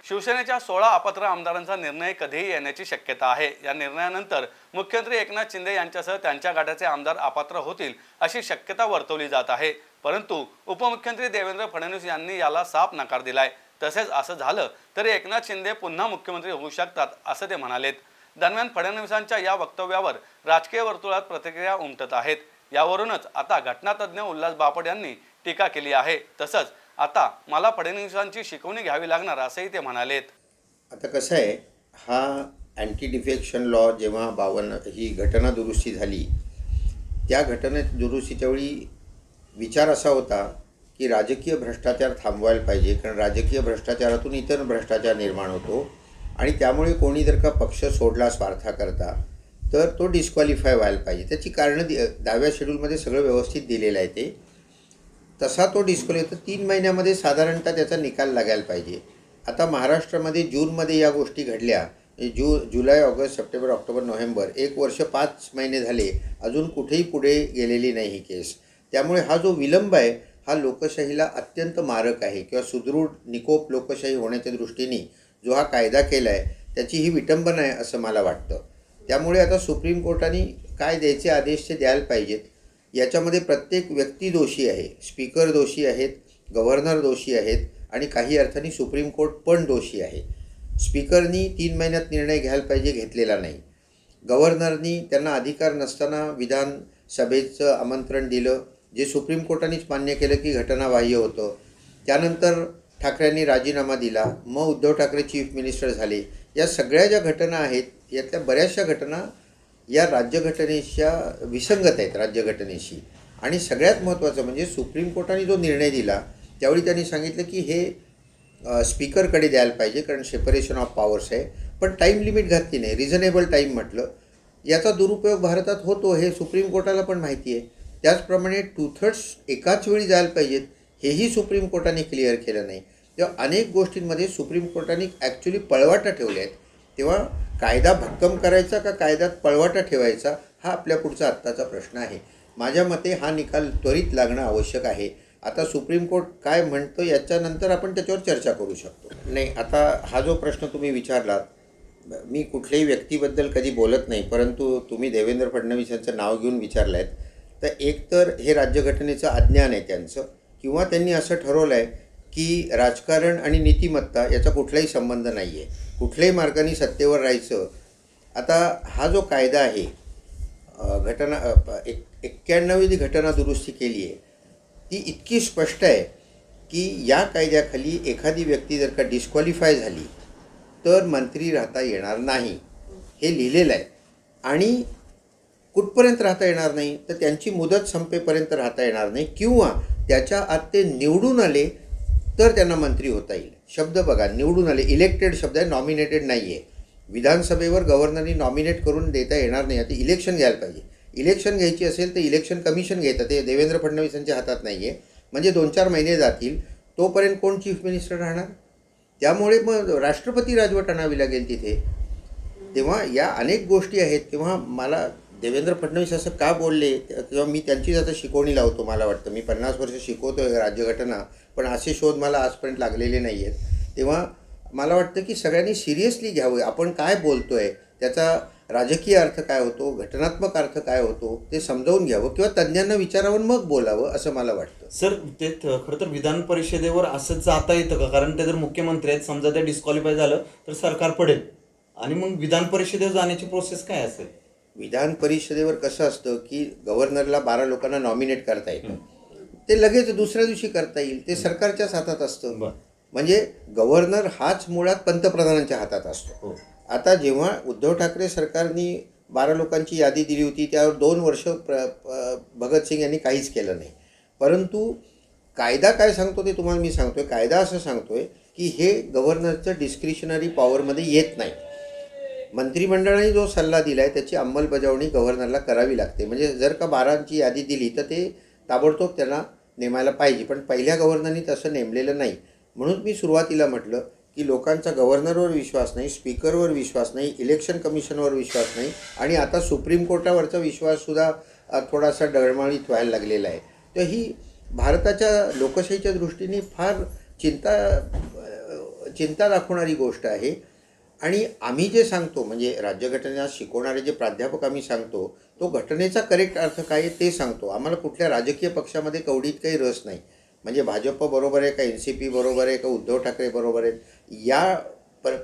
शिवसेनेच्या 16 अपात्र आमदारांचा निर्णय कधीही येण्याची शक्यता आहे। या निर्णयानंतर मुख्यमंत्री एकनाथ शिंदे यांच्यासह त्यांच्या गटाचे आमदार अपात्र होतील अशी शक्यता वर्तवली जात आहे। परंतु उपमुख्यमंत्री देवेंद्र फडणवीस यांनी याला साफ नकार दिलाय। तसेच असं झालं तरी एकनाथ शिंदे पुन्हा मुख्यमंत्री होऊ शकतात असं ते म्हणालेत। दरम्यान फडणवीसांच्या या वक्तव्यावर राजकीय वर्तुळात प्रतिक्रिया उमटत आहेत। यावरूनच आता घटनातज्ञ उल्हास बापट यांनी टीका केली आहे। तसंच आता मला फडणवीसांची शिकवणी घ्यावी लागणार असंही ते म्हणालेत। आता कसं आहे, हा अँटी डिफेक्शन लॉ जेव्हा 52 ही घटना दुरुस्ती झाली, त्या घटना दुरुस्तीच्या वेळी विचार असा होता की राजकीय भ्रष्टाचार थांबवायला पाहिजे, कारण राजकीय भ्रष्टाचारातून इतर भ्रष्टाचार निर्माण होतो आणि त्यामुळे कोणी जर का पक्ष सोडला स्वार्थाकरता तर तो डिस्क्वालिफाय व्हायला पाहिजे। त्याची कारणं 10व्या शेड्यूलमध्ये सगळं व्यवस्थित दिलेलं आहे। ते तसा तो डिस्क्वालिफाय तर 3 महिन्यामध्ये साधारणतः त्याचा निकाल लागायला पाहिजे। आता महाराष्ट्रामध्ये जूनमध्ये या गोष्टी घडल्या, जुलै, ऑगस्ट, सप्टेंबर, ऑक्टोबर, नोव्हेंबर, 1 वर्ष 5 महिने झाले, अजून कुठेही पुढे गेलेली नाही ही केस। त्यामुळे हा जो विलंब आहे हा लोकशाहीला अत्यंत मारक आहे किंवा सुदृढ निकोप लोकशाही होण्याच्या दृष्टीने जो हा कायदा केला आहे त्याची ही विटंबना आहे असं मला वाटतं। त्यामुळे आता सुप्रीम कोर्टाने काय द्यायचे आदेश ते द्यायला पाहिजेत। याच्यामध्ये प्रत्येक व्यक्ती दोषी आहे, स्पीकर दोषी आहेत, गव्हर्नर दोषी आहेत आणि काही अर्थाने सुप्रीम कोर्ट पण दोषी आहे। स्पीकरनी 3 महिन्यात निर्णय घ्यायला पाहिजे, घेतलेला नाही। गव्हर्नरनी त्यांना अधिकार नसताना विधानसभेचं आमंत्रण दिलं, जे सुप्रीम कोर्टानेच मान्य केलं की घटनाबाह्य होतं। त्यानंतर ठाकरेंनी राजीनामा दिला, मग उद्धव ठाकरे चीफ मिनिस्टर झाले। या सगळ्या ज्या घटना आहेत यातल्या बऱ्याचशा घटना या राज्यघटनेच्या विसंगत आहेत राज्यघटनेशी। आणि सगळ्यात महत्त्वाचं म्हणजे सुप्रीम कोर्टाने जो निर्णय दिला त्यावेळी त्यांनी सांगितलं की हे स्पीकरकडे द्यायला पाहिजे, कारण सेपरेशन ऑफ पॉवर्स आहे, पण टाईम लिमिट घातली नाही, रिझनेबल टाईम म्हटलं। याचा दुरुपयोग भारतात होतो हे सुप्रीम कोर्टाला पण माहिती आहे। त्याचप्रमाणे 2/3 एकाच वेळी जायला पाहिजेत हेही सुप्रीम कोर्टाने क्लिअर केलं नाही। तेव्हा अनेक गोष्टींमध्ये सुप्रीम कोर्टाने ॲक्च्युली पळवाटा ठेवले आहेत। तेव्हा कायदा भक्कम करायचा का कायद्यात पळवाटा ठेवायचा हा आपल्या पुढचा आत्ताचा प्रश्न आहे। माझ्या मते हा निकाल त्वरित लागणं आवश्यक आहे। आता सुप्रीम कोर्ट काय म्हणतं याच्यानंतर आपण त्याच्यावर चर्चा करू शकतो। नाही, आता हा जो प्रश्न तुम्ही विचारलात, मी कुठल्याही व्यक्तीबद्दल कधी बोलत नाही, परंतु तुम्ही देवेंद्र फडणवीस यांचं नाव घेऊन विचारलं आहे तर एकतर हे राज्यघटनेचं अज्ञान आहे त्यांचं, किंवा त्यांनी असं ठरवलं आहे की राजकारण आणि नीतिमत्ता याचा कुठलाही संबंध नाही आहे, कुठल्याही मार्गाने सत्तेवर राहायचं। आता हा जो कायदा आहे, घटना 91वी घटना दुरुस्ती केली आहे, ती इतकी स्पष्ट आहे की या कायद्याखाली एखादी व्यक्ती जर का डिस्क्वालिफाय झाली तर मंत्री राहता येणार नाही, हे लिहिलेलं आहे। आणि कुठपर्यंत राहता येणार नाही तर त्यांची मुदत संपेपर्यंत राहता येणार नाही, किंवा त्याच्या आत ते निवडून आले तर त्यांना मंत्री होता येईल। शब्द बघा, निवडून आले, इलेक्टेड शब्द आहे, नॉमिनेटेड नाही आहे। विधानसभेवर गव्हर्नरनी नॉमिनेट करून देता येणार नाही। आता इलेक्शन घ्यायला पाहिजे, इलेक्शन घ्यायची असेल तर इलेक्शन कमिशन घेतं, ते देवेंद्र फडणवीसांच्या हातात नाही आहे। म्हणजे 2-4 महिने जातील, तोपर्यंत कोण चीफ मिनिस्टर राहणार? त्यामुळे मग राष्ट्रपती राजवट आणावी लागेल तिथे। तेव्हा या अनेक गोष्टी आहेत। तेव्हा मला देवेंद्र फडणवीस असं का बोलले किंवा मी त्यांचीच आता शिकवणी लावतो, मला वाटतं मी 50 वर्ष शिकवतो आहे राज्यघटना, पण असे शोध मला आजपर्यंत लागलेले नाही आहेत। तेव्हा मला वाटतं की सगळ्यांनी सिरियसली घ्यावं, आपण काय बोलतो आहे त्याचा राजकीय अर्थ काय होतो, घटनात्मक अर्थ काय होतो ते समजावून घ्यावं, किंवा तज्ज्ञांना विचारावं मग बोलावं असं मला वाटतं। सर, ते खरं तर विधान परिषदेवर असं जाता येतं का? कारण ते जर मुख्यमंत्री आहेत, समजा ते डिस्क्वालिफाय झालं तर सरकार पडेल, आणि मग विधान परिषदेवर जाण्याची प्रोसेस काय असेल? विधान परिषदेवर कसं असतं की गव्हर्नरला 12 लोकांना नॉमिनेट करता येतं, ते लगेच दुसऱ्या दिवशी करता येईल, ते सरकारच्याच हातात असतं। म्हणजे गव्हर्नर हाच मुळात पंतप्रधानांच्या हातात असतो। आता जेव्हा उद्धव ठाकरे सरकारने 12 लोकांची यादी दिली होती त्यावर 2 वर्ष भगतसिंग यांनी काहीच केलं नाही। परंतु कायदा काय सांगतो ते तुम्हाला मी सांगतोय। कायदा असं सांगतोय की हे गव्हर्नरचं डिस्क्रिशनरी पॉवरमध्ये येत नाही। मंत्रिमंडळाने जो सल्ला दिला आहे त्याची अंमलबजावणी गव्हर्नरला करावी लागते। म्हणजे जर का 12ची यादी दिली तर ते ताबडतोब त्यांना नेमायला पाहिजे, पण पहिल्या गव्हर्नरनी तसं नेमलेलं नाही। म्हणून मी सुरुवातीला म्हटलं की लोकांचा गव्हर्नरवर विश्वास नाही, स्पीकरवर विश्वास नाही, इलेक्शन कमिशनवर विश्वास नाही, आणि आता सुप्रीम कोर्टावरचा विश्वाससुद्धा थोडासा डळमळीत व्हायला लागलेला आहे। तर ही भारताच्या लोकशाहीच्या दृष्टीने फार चिंता दाखवणारी गोष्ट आहे. आणि आम्ही जे सांगतो म्हणजे राज्यघटना शिकवणारे जे प्राध्यापक आम्ही सांगतो तो घटनेचा करेक्ट अर्थ काय आहे ते सांगतो. आम्हाला कुठल्या राजकीय पक्षामध्ये कवडीत काही रस नाही. म्हणजे भाजप बरोबर आहे का NCP बरोबर आहे का उद्धव ठाकरे बरोबर आहेत, या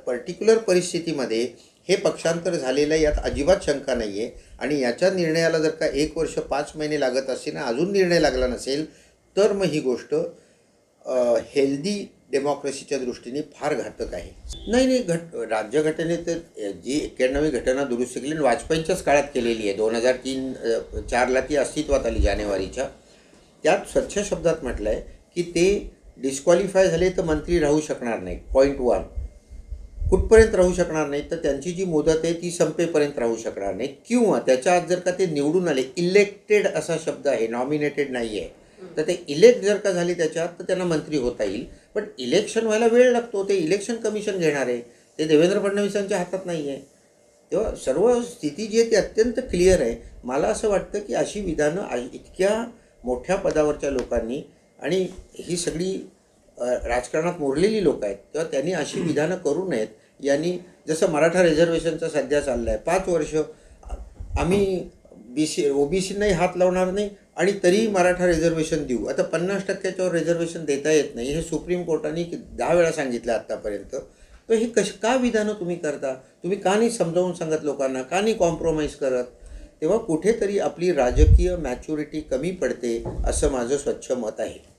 पर्टिक्युलर परिस्थितीमध्ये हे पक्षांतर झालेलं आहे यात अजिबात शंका नाही आहे. आणि याच्या निर्णयाला जर का 1 वर्ष 5 महिने लागत असतील आणि अजून निर्णय लागला नसेल तर मग ही गोष्ट हेल्दी डेमोक्रेसीच्या दृष्टीने फार घातक आहे. नाही राज्यघटनेत जी 91वी घटना दुरुस्ती केली वाजपेयींच्याच काळात केलेली आहे. 2003-04ला ती अस्तित्वात आली जानेवारीच्या. त्यात स्वच्छ शब्दात म्हटलं आहे की ते डिस्क्वालिफाय झाले तर मंत्री राहू शकणार नाही. पॉईंट 1 कुठपर्यंत राहू शकणार नाही तर त्यांची जी मुदत आहे ती संपेपर्यंत राहू शकणार नाही, किंवा त्याच्या आत जर का ते निवडून आले, इलेक्टेड असा शब्द आहे, नॉमिनेटेड नाही आहे, तर ते इलेक्ट जर का झाले त्याच्यात तर त्यांना मंत्री होता येईल. पण इलेक्शन व्हायला वेळ लागतो. ते इलेक्शन कमिशन घेणार आहे, ते देवेंद्र फडणवीसांच्या हातात नाही आहे. तेव्हा सर्व स्थिती जी आहे ती अत्यंत क्लिअर आहे. मला असं वाटतं की अशी विधानं इतक्या मोठ्या पदावरच्या लोकांनी, आणि ही सगळी राजकारणात मोडलेली लोक आहेत, तेव्हा त्यांनी अशी विधानं करू नयेत. यांनी जसं मराठा रिझर्वेशनचा सध्या चाललं आहे, 5 वर्ष आम्ही OBCंनाही हात लावणार नाही आणि तरी मराठा रिझर्वेशन देऊ. आता 50%च्यावर रिझर्वेशन देता येत नाही हे सुप्रीम कोर्टाने 10 वेळा सांगितलं आत्तापर्यंत. तर हे का विधानं तुम्ही करता? तुम्ही का नाही समजावून सांगत लोकांना, का नाही कॉम्प्रोमाइज करत? तेव्हा कुठेतरी आपली राजकीय मॅच्युरिटी कमी पडते असं माझं स्वच्छ मत आहे.